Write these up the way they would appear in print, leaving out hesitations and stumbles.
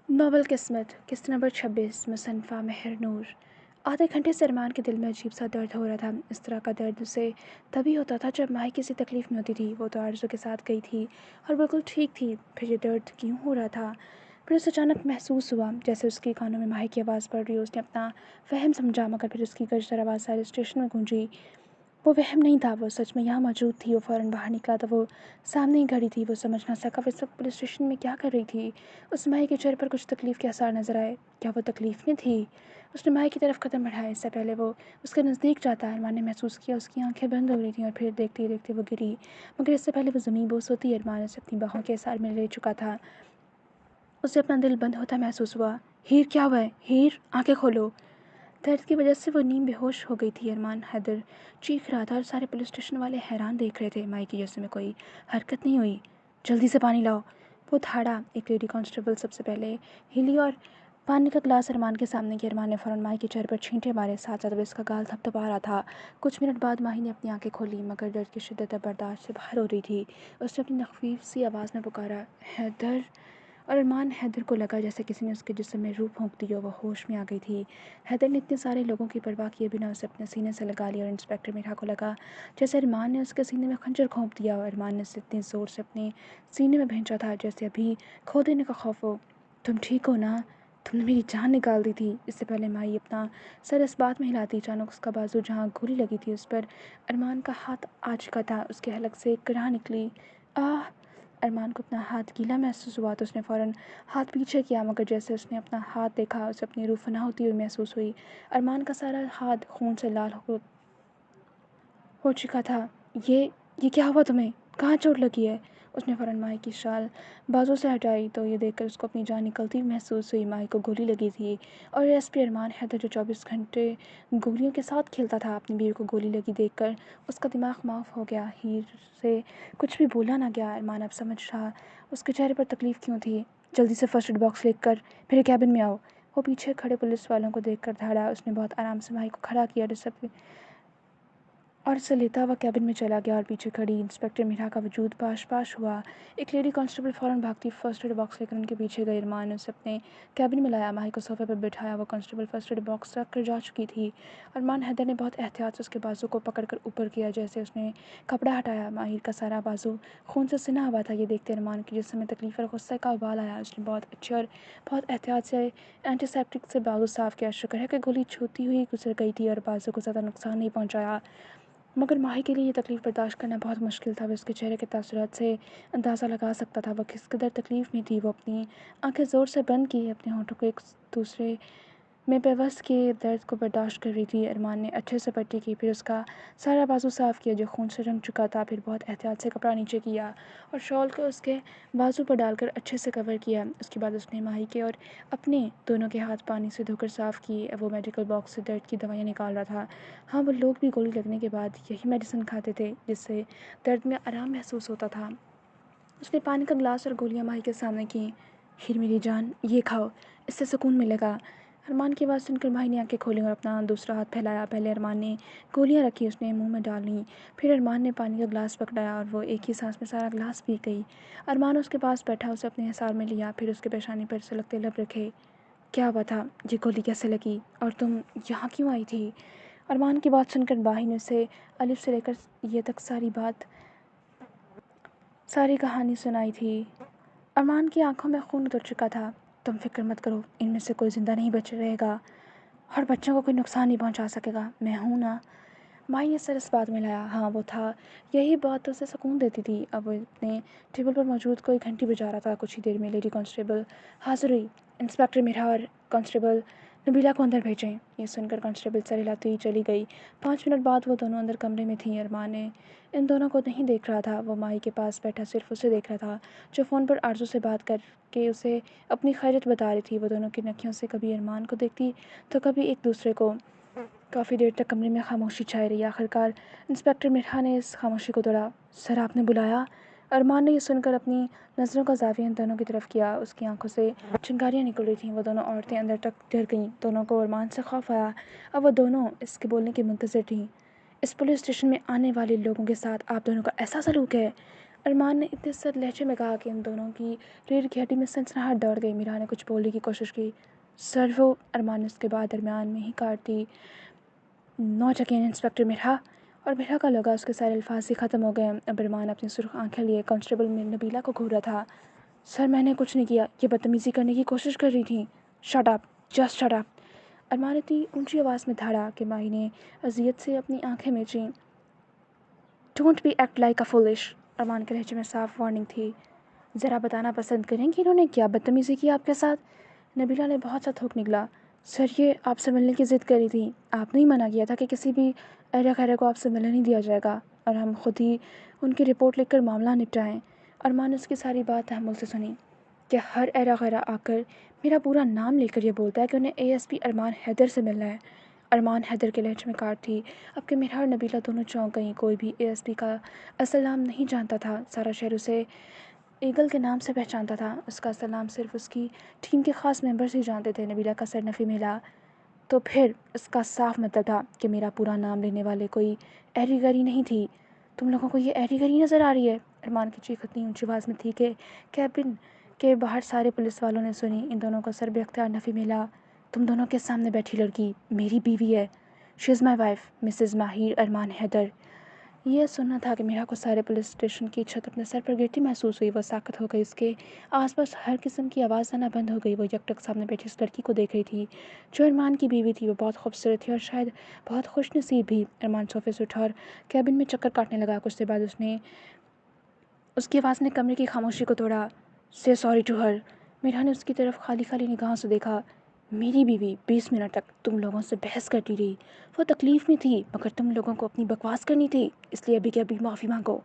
Novel قسط number 26 مصنفہ مہر نور۔ آدھے گھنٹے سے ارمان کے دل میں عجیب سا درد ہو رہا تھا۔ اس طرح کا درد اسے تبھی ہوتا تھا جب ماہی کسی تکلیف میں ہوتی تھی۔ وہ تو آرزو کے ساتھ گئی تھی اور بالکل ٹھیک تھی، پھر یہ درد کیوں ہو رہا تھا؟ پھر اسے اچانک محسوس ہوا جیسے اس کے کانوں میں ماہی کی آواز پڑ رہی ہو۔ اس نے اپنا فہم سمجھا، مگر پھر اس کی گرجدار آواز سارے اسٹیشن میں گونجی۔ وہ وہم نہیں تھا، وہ سچ میں یہاں موجود تھی۔ وہ فوراً باہر نکلا تو وہ سامنے ہی کھڑی تھی۔ وہ سمجھ نہ سکا وہ اس وقت پولیس اسٹیشن میں کیا کر رہی تھی۔ اس ماہی کے چہرے پر کچھ تکلیف کے آثار نظر آئے۔ کیا وہ تکلیف میں تھی؟ اس نے ماہی کی طرف قدم بڑھایا۔ اس سے پہلے وہ اس کے نزدیک جاتا ارمان نے محسوس کیا اس کی آنکھیں بند ہو رہی تھیں اور پھر دیکھتے ہی دیکھتے وہ گری، مگر اس سے پہلے وہ زمین بوس ہوتی ارمان اسے اپنی باہوں کے آثار میں لے چکا تھا۔ اسے اپنا دل بند ہوتا محسوس ہوا۔ ہیر، کیا ہوا ہے؟ ہیر، آنکھیں کھولو۔ درد کی وجہ سے وہ نیم بے ہوش ہو گئی تھی۔ ارمان حیدر چیخ رہا تھا اور سارے پولیس اسٹیشن والے حیران دیکھ رہے تھے۔ مائی کی جسم میں کوئی حرکت نہیں ہوئی۔ جلدی سے پانی لاؤ، وہ دھاڑا۔ ایک لیڈی کانسٹیبل سب سے پہلے ہلی اور پانی کا گلاس ارمان کے سامنے کیا۔ ارمان نے فوراً ماہی کے چہرے پر چھینٹے مارے، ساتھ ساتھ وہ اس کا گال تھپتھپا رہا تھا۔ کچھ منٹ بعد ماہی نے اپنی آنکھیں کھولی، مگر درد کی شدت اب برداشت سے باہر ہو رہی تھی۔ اس نے اپنی نخفیف سی آواز میں پکارا، حیدر! اور ارمان حیدر کو لگا جیسے کسی نے اس کے جسم میں روح پھونک دی ہو۔ وہ ہوش میں آ گئی تھی۔ حیدر نے اتنے سارے لوگوں کی پرواہ کیے بنا اسے اپنے سینے سے لگا لیا اور انسپکٹر میرا کو لگا جیسے ارمان نے اس کے سینے میں خنجر گھونپ دیا ہو۔ ارمان نے اسے اتنی زور سے اپنے سینے میں بھینچا تھا جیسے ابھی کھو دینے کا خوف ہو۔ تم ٹھیک ہو نا؟ تم نے میری جان نکال دی تھی۔ اس سے پہلے مائی اپنا سر اس بات میں ہلاتی، اچانک اس کا بازو جہاں گولی لگی تھی اس پر ارمان کا ہاتھ آ چکا تھا۔ اس کے حلق سے ایک کرہ نکلی۔ آہ! ارمان کو اپنا ہاتھ گیلا محسوس ہوا تو اس نے فوراً ہاتھ پیچھے کیا، مگر جیسے اس نے اپنا ہاتھ دیکھا اسے اپنی روح فنا ہوتی ہوئی محسوس ہوئی۔ ارمان کا سارا ہاتھ خون سے لال ہو چکا تھا۔ یہ کیا ہوا تمہیں؟ کہاں چوٹ لگی ہے؟ اس نے فوراً ماہی کی شال بازو سے ہٹائی تو یہ دیکھ کر اس کو اپنی جان نکلتی ہوئی محسوس ہوئی۔ ماہی کو گولی لگی تھی اور ایس پی ارمان حیدر جو 24 گھنٹے گولیوں کے ساتھ کھیلتا تھا، اپنی بیوی کو گولی لگی دیکھ کر اس کا دماغ معاف ہو گیا۔ ہیر سے کچھ بھی بولا نہ گیا۔ ارمان اب سمجھ رہا اس کے چہرے پر تکلیف کیوں تھی۔ جلدی سے فرسٹ ایڈ باکس لے کر میرے کیبن میں آؤ۔ وہ پیچھے کھڑے پولیس والوں کو دیکھ کر دھاڑا۔ اس نے بہت آرام سے ماہی کو کھڑا کیا اور اسے لیتا ہوا کیبن میں چلا گیا اور پیچھے کھڑی انسپکٹر میرا کا وجود پاش ہوا۔ ایک لیڈی کانسٹیبل فوراً بھاگتی فرسٹ ایڈ باکس لے کر ان کے پیچھے گئی۔ ارمان نے اسے اپنے کیبن میں لایا، ماہی کو صوفے پر بٹھایا۔ وہ کانسٹیبل فرسٹ ایڈ باکس رکھ کر جا چکی تھی۔ ارمان حیدر نے بہت احتیاط سے اس کے بازو کو پکڑ کر اوپر کیا۔ جیسے اس نے کپڑا ہٹایا، ماہی کا سارا بازو خون سے سنا ہوا تھا۔ یہ دیکھتے ارمان کے جسم میں تکلیف اور غصے کا ابال آیا۔ اس نے بہت اچھے اور بہت احتیاط سے اینٹی سیپٹک سے بازو صاف کیا۔ شکر ہے کہ گولی چھوتی ہوئی گزر گئی تھی اور بازو کو زیادہ نقصان نہیں پہنچایا، مگر ماہی کے لیے یہ تکلیف برداشت کرنا بہت مشکل تھا۔ وہ اس کے چہرے کے تاثرات سے اندازہ لگا سکتا تھا وہ کس قدر تکلیف میں تھی۔ وہ اپنی آنکھیں زور سے بند کی، اپنے ہونٹوں کو ایک دوسرے میں پیوست کیے درد کو برداشت کر رہی تھی۔ ارمان نے اچھے سے پٹی کی، پھر اس کا سارا بازو صاف کیا جو خون سے رنگ چکا تھا، پھر بہت احتیاط سے کپڑا نیچے کیا اور شال کو اس کے بازو پر ڈال کر اچھے سے کور کیا۔ اس کے بعد اس نے ماہی کے اور اپنے دونوں کے ہاتھ پانی سے دھو کر صاف کیے۔ وہ میڈیکل باکس سے درد کی دوائیاں نکال رہا تھا۔ ہاں، وہ لوگ بھی گولی لگنے کے بعد یہی میڈیسن کھاتے تھے جس سے درد میں آرام محسوس ہوتا تھا۔ اس نے پانی کا گلاس اور گولیاں ماہی کے سامنے کیں۔ ہیر میری جان، یہ کھاؤ، اس سے سکون ملے گا۔ ارمان کی آواز سن کر ماہی نے آنکھیں کھولیں اور اپنا دوسرا ہاتھ پھیلایا۔ پہلے ارمان نے گولیاں رکھی، اس نے منہ میں ڈالیں، پھر ارمان نے پانی کا گلاس پکڑایا اور وہ ایک ہی سانس میں سارا گلاس پی گئی۔ ارمان اس کے پاس بیٹھا، اسے اپنے حصار میں لیا، پھر اس کے پیشانی پر سلگتے لب رکھے۔ کیا ہوا تھا؟ یہ گولی کیسے لگی؟ اور تم یہاں کیوں آئی تھی؟ ارمان کی بات سن کر ماہی نے اسے الف سے لے کر یہ تک ساری کہانی سنائی تھی۔ ارمان کی آنکھوں میں خون اتر چکا تھا۔ تم فکر مت کرو، ان میں سے کوئی زندہ نہیں بچ رہے گا اور بچوں کو کوئی نقصان نہیں پہنچا سکے گا، میں ہوں نا؟ مائی نے سر اس بات میں لایا۔ ہاں وہ تھا، یہی بات اسے سکون دیتی تھی۔ اب وہ اپنے ٹیبل پر موجود کوئی گھنٹی بجا رہا تھا۔ کچھ ہی دیر میں لیڈی کانسٹیبل حاضر ہوئی۔ انسپکٹر میرا اور کانسٹیبل نبیلہ کو اندر بھیجیں۔ یہ سن کر کانسٹیبل سر ہلاتی ہوئی چلی گئی۔ 5 منٹ بعد وہ دونوں اندر کمرے میں تھیں۔ ارمان نے ان دونوں کو نہیں دیکھ رہا تھا، وہ ماہی کے پاس بیٹھا صرف اسے دیکھ رہا تھا جو فون پر آرزو سے بات کر کے اسے اپنی خیریت بتا رہی تھی۔ وہ دونوں کی نکھیوں سے کبھی ارمان کو دیکھتی تو کبھی ایک دوسرے کو۔ کافی دیر تک کمرے میں خاموشی چھائی رہی۔ آخرکار انسپکٹر مرحا نے اس خاموشی کو توڑا۔ سر، آپ نے بلایا؟ ارمان نے یہ سن کر اپنی نظروں کا زاویہ ان دونوں کی طرف کیا۔ اس کی آنکھوں سے چنگاریاں نکل رہی تھیں۔ وہ دونوں عورتیں اندر تک ڈر گئیں۔ دونوں کو ارمان سے خوف آیا۔ اب وہ دونوں اس کے بولنے کے منتظر تھیں۔ اس پولیس اسٹیشن میں آنے والے لوگوں کے ساتھ آپ دونوں کا ایسا سلوک ہے؟ ارمان نے اتنے سر لہجے میں کہا کہ ان دونوں کی ریڑھ کی ہڈی میں سنسناہٹ دوڑ گئی۔ میرا نے کچھ بولنے کی کوشش کی۔ سر وہ ارمان نے اس کے بعد درمیان میں ہی کاٹ دی۔ Not again inspector Mirha. اور مرحا کا لگا اس کے سارے الفاظ ہی ختم ہو گئے۔ اب ارمان اپنی سرخ آنکھیں لیے کانسٹیبل نبیلہ کو گھورا تھا۔ سر میں نے کچھ نہیں کیا، یہ بدتمیزی کرنے کی کوشش کر رہی تھی۔ Shut up, just shut up. Armaan اتنی اونچی آواز میں دھاڑا کہ ماہی نے اذیت سے اپنی آنکھیں میچیں۔ Don't be act like a foolish. Armaan کے لہجے میں صاف وارننگ تھی۔ ذرا بتانا پسند کریں کہ انہوں نے کیا بدتمیزی کی آپ کے ساتھ؟ نبیلہ نے بہت سا تھوک نکلا۔ سر یہ آپ سے ملنے کی ضد کری تھی۔ آپ نے ہی منع کیا تھا کہ کسی بھی ایرا خیرے کو آپ سے ملنے نہیں دیا جائے گا اور ہم خود ہی ان کی رپورٹ لکھ کر معاملہ نپٹائیں۔ ارمان نے اس کی ساری بات تحمل سے سنی کہ ہر ایرا خیرا آ کر میرا پورا نام لے کر یہ بولتا ہے کہ انہیں اے ایس پی ارمان حیدر سے ملنا ہے۔ ارمان حیدر کے لہجے میں کاٹ تھی۔ اب کہ مرحا اور نبیلہ دونوں چونک گئیں۔ کوئی بھی اے ایس پی کا اصل نام نہیں جانتا تھا۔ سارا شہر اسے ایگل کے نام سے پہچانتا تھا۔ اس کا اصل نام صرف اس کی ٹیم کے خاص ممبرز ہی جانتے تھے۔ نبیلہ کا سر نفی میں ہلا۔ تو پھر اس کا صاف مطلب تھا کہ میرا پورا نام لینے والے کوئی ایری گری نہیں تھی۔ تم لوگوں کو یہ ایری گری نظر آ رہی ہے؟ ارمان کی چیخ اتنی اونچی آواز میں تھی کہ کیبن کے باہر سارے پولیس والوں نے سنی۔ ان دونوں کو سر بے اختیار نفی میں ہلا۔ تم دونوں کے سامنے بیٹھی لڑکی میری بیوی ہے۔ شی از مائی وائف مسز ماہر ارمان حیدر۔ یہ سننا تھا کہ میرا کو سارے پولیس اسٹیشن کی چھت اپنے سر پر گرتی محسوس ہوئی۔ وہ ساکت ہو گئی۔ اس کے آس پاس ہر قسم کی آواز آنا بند ہو گئی۔ وہ یکٹک سامنے بیٹھی اس لڑکی کو دیکھ رہی تھی جو ارمان کی بیوی تھی۔ وہ بہت خوبصورت تھی اور شاید بہت خوش نصیب بھی۔ ارمان صوفے سے اٹھا اور کیبن میں چکر کاٹنے لگا۔ کچھ دیر بعد اس کی آواز نے کمرے کی خاموشی کو توڑا۔ سے سوری ٹو ہر۔ میرا نے اس کی طرف خالی خالی نگاہوں سے دیکھا۔ میری بیوی 20 منٹ تک تم لوگوں سے بحث کرتی رہی۔ وہ تکلیف میں تھی مگر تم لوگوں کو اپنی بکواس کرنی تھی، اس لیے ابھی کے ابھی معافی مانگو۔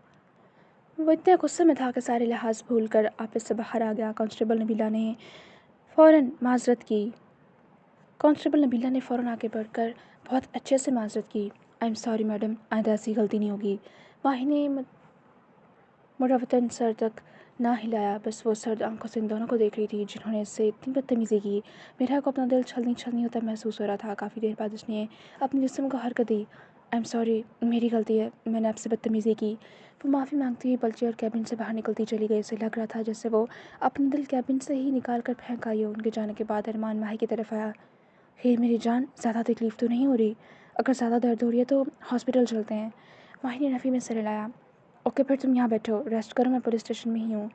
وہ اتنے غصے میں تھا کہ سارے لحاظ بھول کر آفس سے باہر آ گیا۔ کانسٹیبل نبیلہ نے فوراً معذرت کی۔ کانسٹیبل نبیلہ نے فوراً آگے بڑھ کر بہت اچھے سے معذرت کی۔ آئی ایم سوری میڈم، آئندہ ایسی غلطی نہیں ہوگی۔ ماہی نے مروتاً سر تک نہ ہلایا، بس وہ سرد آنکھوں سے ان دونوں کو دیکھ رہی تھی جنہوں نے اس سے اتنی بدتمیزی کی۔ میرا کو اپنا دل چھلنی چھلنی ہوتا محسوس ہو رہا تھا۔ کافی دیر بعد اس نے اپنے جسم کو حرکت دی۔ آئی ایم سوری، میری غلطی ہے، میں نے آپ سے بدتمیزی کی۔ وہ معافی مانگتی ہوئی پلٹی اور کیبن سے باہر نکلتی چلی گئی۔ اسے لگ رہا تھا جیسے وہ اپنا دل کیبن سے ہی نکال کر پھینک آئی ہو۔ ان کے جانے کے بعد ارمان ماہی کی طرف آیا۔ خیر میری جان، زیادہ تکلیف تو نہیں ہو رہی؟ اگر زیادہ درد ہو رہی ہے تو ہاسپٹل چلتے ہیں۔ ماہی نے نفی میں سر ہلایا۔ اوکے پھر تم یہاں بیٹھو، ریسٹ کرو، میں پولیس اسٹیشن میں ہی ہوں،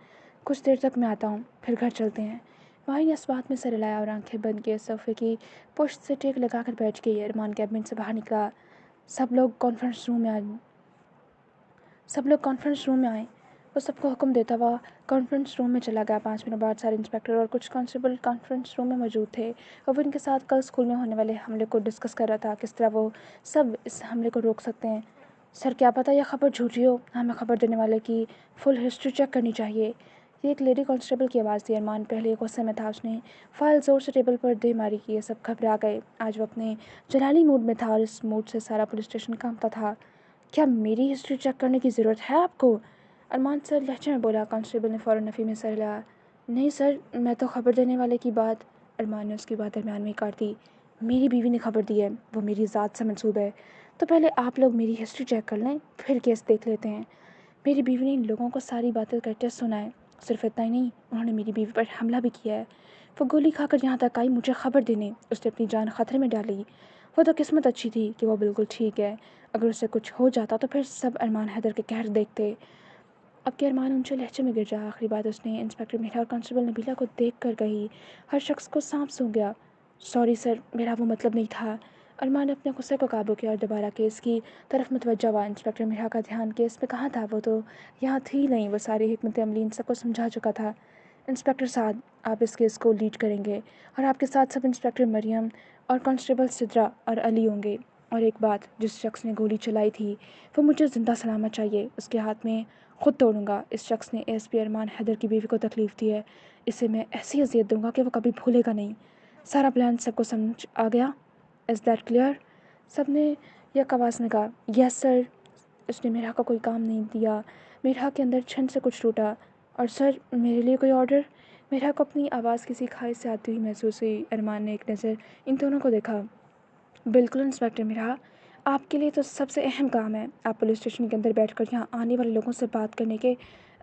کچھ دیر تک میں آتا ہوں، پھر گھر چلتے ہیں۔ ماہی نے اس بات میں سر ہلایا اور آنکھیں بند کیے صوفے کی پشت سے ٹیک لگا کر بیٹھ گئی۔ ارمان کیبن سے باہر نکلا۔ سب لوگ کانفرنس روم میں آئیں۔ وہ سب کو حکم دیتا ہوا کانفرنس روم میں چلا گیا۔ 5 منٹ بعد سارے انسپکٹر اور کچھ کانسٹیبل کانفرنس روم میں موجود تھے۔ وہ ان کے ساتھ کل اسکول میں ہونے والے حملے کو ڈسکس کر رہا تھا، کس طرح وہ سب اس حملے کو روک سکتے ہیں۔ سر کیا پتہ یہ خبر جھوٹی ہو، ہمیں خبر دینے والے کی فل ہسٹری چیک کرنی چاہیے۔ یہ ایک لیڈی کانسٹیبل کی آواز تھی۔ ارمان پہلے غصے میں تھا۔ اس نے فائل زور سے ٹیبل پر دے ماری کی۔ یہ سب گھبرا گئے۔ آج وہ اپنے جلالی موڈ میں تھا اور اس موڈ سے سارا پولیس اسٹیشن کانپتا تھا۔ کیا میری ہسٹری چیک کرنے کی ضرورت ہے آپ کو؟ ارمان سر لہجے میں بولا۔ کانسٹیبل نے فوراً نفی میں سر ہلایا۔ نہیں سر، میں تو خبر دینے والے کی بات۔ ارمان نے اس کی بات درمیان میں ہی کاٹ دی۔ میری بیوی نے خبر دی ہے، وہ میری ذات سے منسوب ہے، تو پہلے آپ لوگ میری ہسٹری چیک کر لیں، پھر کیس دیکھ لیتے ہیں۔ میری بیوی نے ان لوگوں کو ساری باتیں کرتے سنا ہے۔ صرف اتنا ہی نہیں، انہوں نے میری بیوی پر حملہ بھی کیا ہے۔ وہ گولی کھا کر یہاں تک آئی مجھے خبر دینے، اس نے اپنی جان خطرے میں ڈالی۔ وہ تو قسمت اچھی تھی کہ وہ بالکل ٹھیک ہے، اگر اسے کچھ ہو جاتا تو پھر سب ارمان حیدر کے قہر دیکھتے۔ اب کہ ارمان اونچے لہجے میں گر جا۔ آخری بات اس نے انسپکٹر میرا اور کانسٹیبل نبیلہ کو دیکھ کر کہی۔ ہر شخص کو سانپ سونگ گیا۔ سوری سر، میرا وہ مطلب نہیں تھا۔ ارمان نے اپنے غصے کو قابو کیا اور دوبارہ کیس کی طرف متوجہ ہوا۔ انسپکٹر میرا کا دھیان کیس پہ کہاں تھا؟ وہ تو یہاں تھی نہیں۔ وہ ساری حکمت عملی ان سب کو سمجھا چکا تھا۔ انسپکٹر صاحب، آپ اس کیس کو لیڈ کریں گے اور آپ کے ساتھ سب انسپکٹر مریم اور کانسٹیبل سدرا اور علی ہوں گے۔ اور ایک بات، جس شخص نے گولی چلائی تھی وہ مجھے زندہ سلامت چاہیے، اس کے ہاتھ میں خود توڑوں گا۔ اس شخص نے ایس پی ارمان حیدر کی بیوی کو تکلیف دی ہے، اسے میں ایسی اذیت دوں گا کہ وہ کبھی بھولے گا نہیں۔ سارا پلان سب کو سمجھ آ گیا؟ Is that clear? سب نے یک آواز میں کہا یس سر۔ اس نے میرا کا کوئی کام نہیں دیا۔ میرا کے اندر چھن سے کچھ ٹوٹا۔ اور سر، میرے لیے کوئی آرڈر؟ میرا کو اپنی آواز کسی خواہش سے آتی ہوئی محسوس ہوئی۔ ارمان نے ایک نظر ان دونوں کو دیکھا۔ بالکل انسپکٹر میرا، آپ کے لیے تو سب سے اہم کام ہے۔ آپ پولیس اسٹیشن کے اندر بیٹھ کر یہاں آنے والے لوگوں سے بات کرنے کے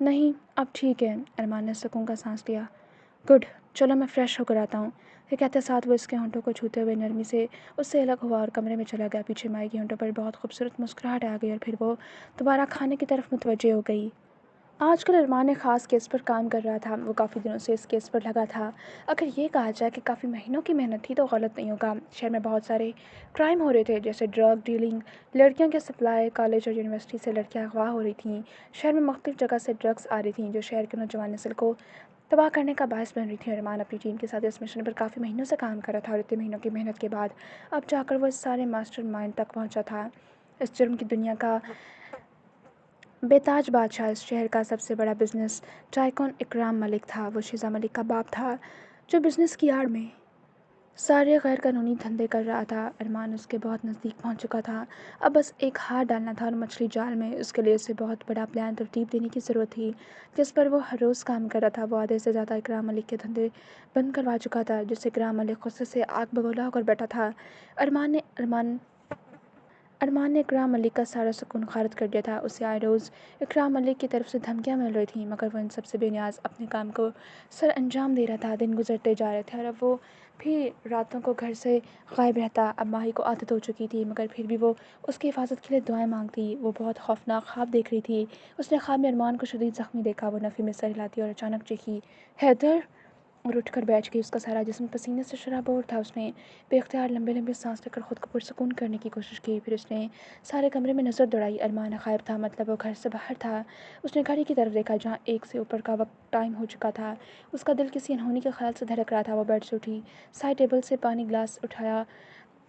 نہیں اب ٹھیک ہے، ارمان نے سکون کا سانس لیا۔ گڈ، چلو میں فریش ہو کر آتا ہوں، یہ کہتے ساتھ وہ اس کے ہونٹوں کو چھوتے ہوئے نرمی سے اس سے الگ ہوا اور کمرے میں چلا گیا۔ پیچھے مائی کے ہونٹوں پر بہت خوبصورت مسکراہٹ آ گئی اور پھر وہ دوبارہ کھانے کی طرف متوجہ ہو گئی۔ آج کل ارمان ایک خاص کیس پر کام کر رہا تھا، وہ کافی دنوں سے اس کیس پر لگا تھا۔ اگر یہ کہا جائے کہ کافی مہینوں کی محنت تھی تو غلط نہیں ہوگا۔ شہر میں بہت سارے کرائم ہو رہے تھے، جیسے ڈرگ ڈیلنگ، لڑکیوں کے سپلائی، کالج اور یونیورسٹی سے لڑکیاں اغوا ہو رہی تھیں۔ شہر میں مختلف جگہ سے ڈرگس آ رہی تھیں جو شہر کے نوجوان نسل کو تباہ کرنے کا باعث بن رہی تھی۔ ارمان اپنی ٹیم کے ساتھ اس مشن پر کافی مہینوں سے کام کر رہا تھا اور اتنے مہینوں کی محنت کے بعد اب جا کر وہ اس سارے ماسٹر مائنڈ تک پہنچا تھا۔ اس جرم کی دنیا کا بے تاج بادشاہ، اس شہر کا سب سے بڑا بزنس ٹائکون اکرام ملک تھا۔ وہ شیزا ملک کا باپ تھا جو بزنس کی آڑ میں سارے غیر قانونی دھندے کر رہا تھا۔ ارمان اس کے بہت نزدیک پہنچ چکا تھا، اب بس ایک ہاتھ ڈالنا تھا اور مچھلی جال میں۔ اس کے لیے اسے بہت بڑا پلان ترتیب دینے کی ضرورت تھی جس پر وہ ہر روز کام کر رہا تھا۔ وہ آدھے سے زیادہ اکرام ملک کے دھندے بند کروا چکا تھا، جس سے اکرام ملک غصے سے آگ بگولا ہو کر بیٹھا تھا۔ ارمان نے اکرام ملک کا سارا سکون غارت کر دیا تھا۔ اسے آئے روز اکرام ملک کی طرف سے دھمکیاں مل رہی تھیں، مگر وہ ان سب سے بے نیاز اپنے کام کو سر انجام دے رہا تھا۔ دن گزرتے جا رہے تھے اور اب وہ بھی راتوں کو گھر سے غائب رہتا۔ اب ماہی کو عادت ہو چکی تھی، مگر پھر بھی وہ اس کی حفاظت کے لیے دعائیں مانگتی۔ وہ بہت خوفناک خواب دیکھ رہی تھی۔ اس نے خواب میں ارمان کو شدید زخمی دیکھا، وہ نفی میں سر ہلاتی اور اچانک چیخی، حیدر! اور اٹھ کر بیٹھ گئی۔ اس کا سارا جسم پسینے سے شرابور تھا۔ اس نے بے اختیار لمبے لمبے سانس لے کر خود کو پرسکون کرنے کی کوشش کی۔ پھر اس نے سارے کمرے میں نظر دوڑائی۔ ارمان غائب تھا، مطلب وہ گھر سے باہر تھا۔ اس نے گھڑی کی طرف دیکھا جہاں 1 سے اوپر کا وقت ٹائم ہو چکا تھا۔ اس کا دل کسی انہونی کے خیال سے دھڑک رہا تھا۔ وہ بیڈ سے اٹھی، سائڈ ٹیبل سے پانی گلاس اٹھایا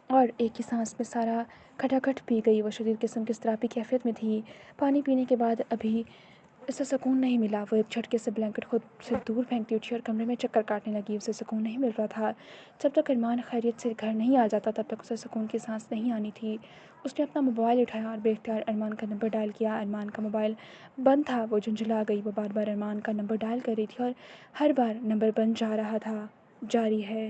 اور ایک ہی سانس میں سارا کھٹاکھٹ پی گئی۔ وہ شدید قسم کی اضطرابی کیفیت میں تھی۔ پانی پینے کے بعد ابھی اسے سکون نہیں ملا۔ وہ ایک جھٹکے سے بلینکٹ خود سے دور پھینکتی اٹھی اور کمرے میں چکر کاٹنے لگی۔ اسے سکون نہیں مل رہا تھا۔ جب تک ارمان خیریت سے گھر نہیں آ جاتا تب تک اسے سکون کی سانس نہیں آنی تھی۔ اس نے اپنا موبائل اٹھایا اور بے اختیار ارمان کا نمبر ڈائل کیا۔ ارمان کا موبائل بند تھا، وہ جھنجھلا گئی۔ وہ بار بار ارمان کا نمبر ڈائل کر رہی تھی اور ہر بار نمبر بند جا رہا تھا۔ جاری ہے۔